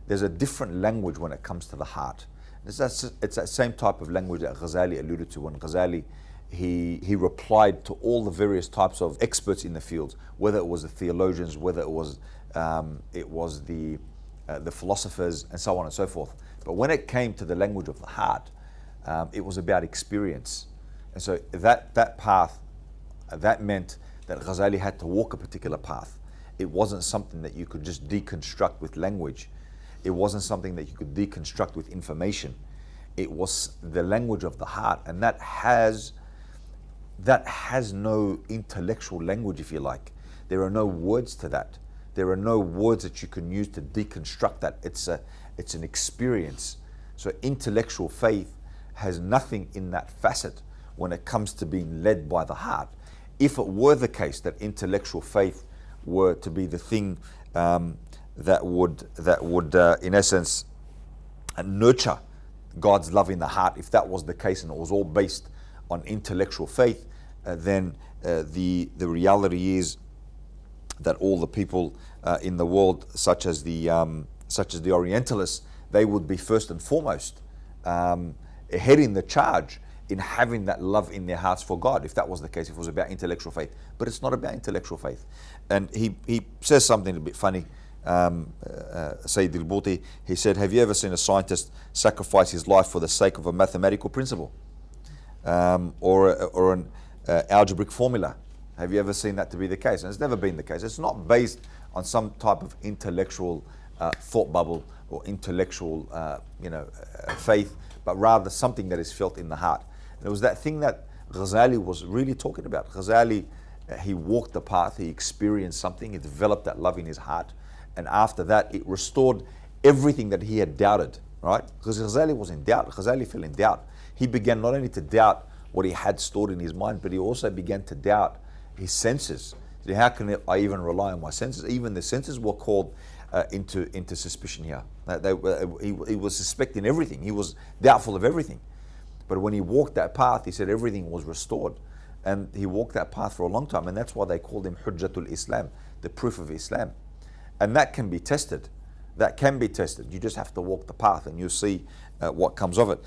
there's a different language when it comes to the heart. It's that same type of language that Ghazali alluded to when Ghazali he replied to all the various types of experts in the fields, whether it was the theologians, whether it was the philosophers, and so on and so forth. But when it came to the language of the heart, it was about experience. And so that path, that meant that Ghazali had to walk a particular path. It wasn't something that you could just deconstruct with language. It wasn't something that you could deconstruct with information. It was the language of the heart, and that has no intellectual language, if you like. There are no words to that. There are no words that you can use to deconstruct that. It's an experience. So intellectual faith has nothing in that facet when it comes to being led by the heart. If it were the case that intellectual faith were to be the thing that would in essence nurture God's love in the heart, if that was the case and it was all based on intellectual faith, then the reality is that all the people in the world, such as the Orientalists, they would be first and foremost heading the charge in having that love in their hearts for God, if that was the case, if it was about intellectual faith. But it's not about intellectual faith. And he says something a bit funny, Sayyid al-Buti. He said, have you ever seen a scientist sacrifice his life for the sake of a mathematical principle or an algebraic formula? Have you ever seen that to be the case? And it's never been the case. It's not based on some type of intellectual thought bubble or intellectual faith, but rather something that is felt in the heart. And it was that thing that Ghazali was really talking about. Ghazali, he walked the path, he experienced something, he developed that love in his heart, and after that it restored everything that he had doubted, right? Because Ghazali was in doubt. Ghazali fell in doubt. He began not only to doubt what he had stored in his mind, but he also began to doubt his senses. So how can I even rely on my senses? Even the senses were called into suspicion here. He was suspecting everything. He was doubtful of everything. But when he walked that path, he said everything was restored. And he walked that path for a long time. And that's why they called him Hujjatul Islam, the proof of Islam. And that can be tested. That can be tested. You just have to walk the path and you'll see what comes of it.